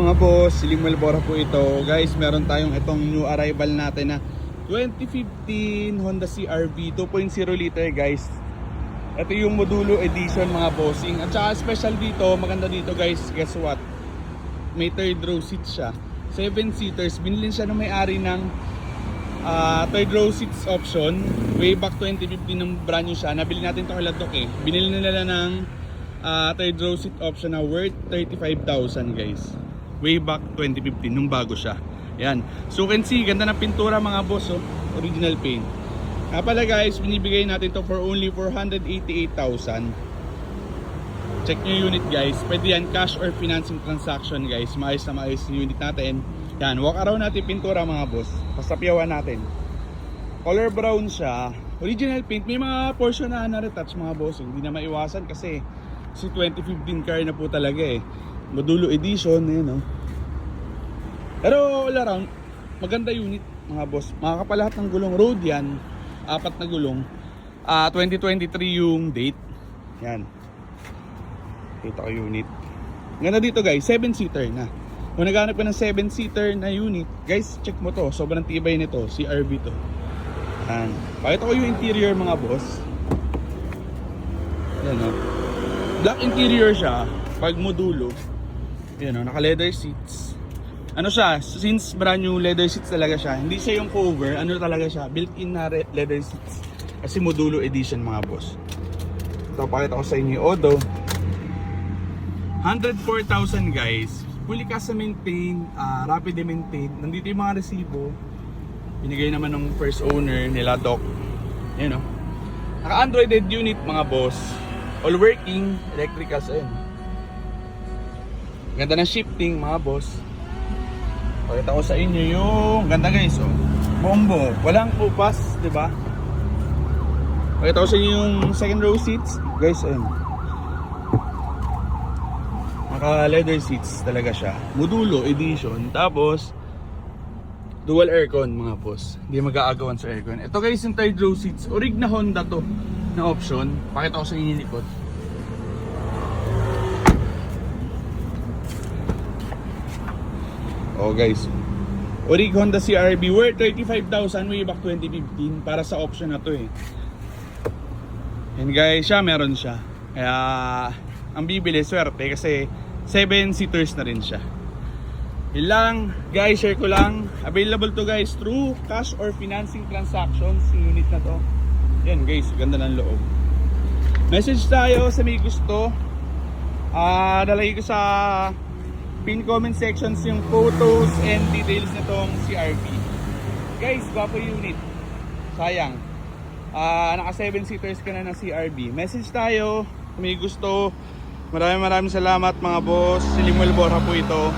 mga boss, Limuel Bora po ito. Guys, meron tayong itong new arrival natin na 2015 Honda CR-V 2.0 liter guys. Ito yung modulo edition mga bossing. At saka special dito, maganda dito guys, guess what? May third row seat siya. 7 seaters, binili siya ng may-ari ng third row seats option. Way back 2015 ng brand new siya. Nabili natin ito kay Ladok eh. Binili nila ng third row seat option na worth 35,000 guys. Way back 2015 nung bago siya. Yan. So you can see, ganda ng pintura mga boss oh. Original paint. Kaya pala guys, binibigay natin to for only 488,000. Check nyo unit guys. Pwede yan cash or financing transaction guys. Maayos na maayos yung unit natin. Yan, walk around natin pintura mga boss. Pasapyawan natin. Color brown siya. Original paint. May mga portion na na-retouch mga boss. Hindi na maiwasan kasi 2015 car na po talaga eh. Modulo edition, yun oh. Pero all around, maganda unit mga boss. Makakapalahat ng gulong. Road yan. 4 na gulong. 2023 yung date. Yan. Kita ko unit. Ganda dito guys, 7-seater na. Kung naghanap ka ng 7-seater na unit, guys, check mo to. Sobrang tibay nito. CR-V to. Yan. Pakita ko yung interior mga boss. Yan oh. Black interior siya. Pag modulo. Yan o, naka leather seats. Ano siya, since brand new leather seats talaga siya. Hindi siya yung cover, ano talaga siya, built-in na leather seats. Kasi modulo edition mga boss. Ito, pakita ko sa inyo yung Odo. 104,000 guys. Fully custom maintained, rapidly maintained. Nandito yung mga resibo. Binigay naman ng first owner nila, Doc. Yan o. Naka-androided unit mga boss. All working, electricals, ayun. Ganda ng shifting mga boss. Pakita ko sa inyo yung ganda guys oh. Bombo, walang upas, 'di ba? Pakita ko sa inyo yung second row seats, guys, ayun. Naka leather seats talaga siya. Modulo edition, tapos dual aircon mga boss. Hindi mag-aagawan sa aircon. Ito guys yung third row seats. Orig na Honda to na option. Pakita ko sa inyo yung likod. Oh guys, Orig Honda CR-V worth 35,000 way back 2015 para sa option na to eh. And guys, siya meron siya. Kaya ang bibili swerte kasi 7 seaters na rin siya. Yun lang guys, share ko lang. Available to guys through cash or financing transactions yung unit na to. Yan guys, ganda ng loob. Message tayo sa may gusto. Nalagay ko sa pin comment sections yung photos and details nitong CR-V. Guys, gwapo unit. Sayang. Naka 7 seaters ka na ng CR-V. Message tayo kung may gusto. Maraming salamat mga boss. Si Limuel Bora po ito.